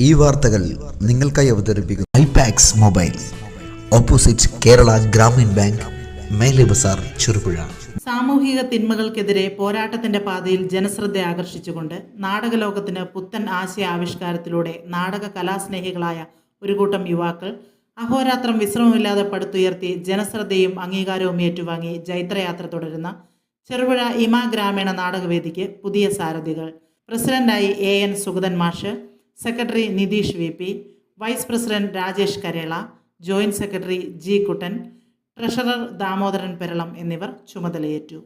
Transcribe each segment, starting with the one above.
ഈ വാർത്തകൾ നിങ്ങൾക്കായി അവതരിപ്പിക്കുന്നു ഐപാക്സ് mobile, opposite Kerala Gramin bank, Mele Bazar, Cherupuzha. സാമൂഹിക തിന്മകൾക്കെതിരെ പോരാട്ടത്തിന്റെ പാതയിൽ ജനശ്രദ്ധ ആകർഷിച്ചുകൊണ്ട് നാടകലോകത്തിന് പുത്തൻ ആശയ ആവിഷ്കാരത്തിലൂടെ നാടക കലാസ്നേഹികളായ ഒരു കൂട്ടം യുവാക്കൾ അഹോരാത്രം വിശ്രമമില്ലാതെ പടുത്തുയർത്തി ജനശ്രദ്ധയും അംഗീകാരവും ഏറ്റുവാങ്ങി ജൈത്രയാത്ര തുടരുന്ന ചെറുപുഴ ഇമ ഗ്രാമീണ നാടകവേദിക്ക് പുതിയ സാരഥികൾ. പ്രസിഡന്റായി AN സുഗതൻ മാഷ്, secretary Nitheesh VP, vice president Rajesh Karela, joint secretary G Kuttan, treasurer Damodaran Peralam എന്നിവർ ചുമതലയേറ്റു.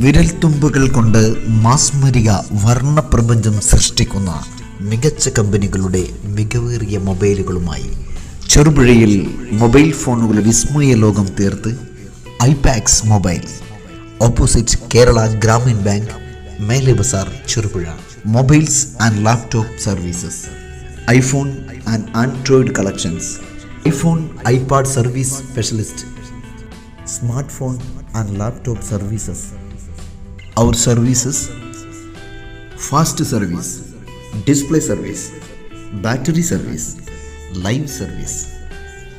വിരൽത്തുമ്പുകൾ കൊണ്ട് മാസ്മരിക വർണ്ണപ്രപഞ്ചം സൃഷ്ടിക്കുന്ന മികച്ച കമ്പനികളുടെ മികവേറിയ മൊബൈലുകളുമായി ചെറുപുഴയിൽ മൊബൈൽ ഫോണുകളുടെ വിസ്മയ ലോകം തീർത്ത് iPax mobile, opposite Kerala Gramin bank, Mele Bazar, Cherupuzha. Mobiles and laptop services, iPhone and Android collections, iPhone iPad service specialist, smart phone and laptop services. Our services: fast service, display service, battery service, live service.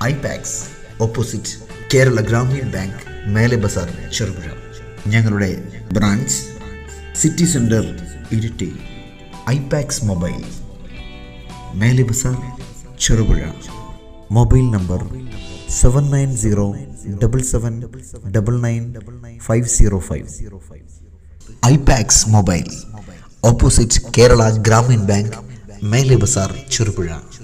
IPax, opposite Kerala Gramin bank, Mele Bazar, Cherupuzha. ഞങ്ങളുടെ branch city centre, Iritty. IPax mobile, Mele Bazar, Cherupuzha. Mobile number 7907799505. IPax mobile, opposite Kerala Gramin bank, Mele Bazar, Cherupuzha.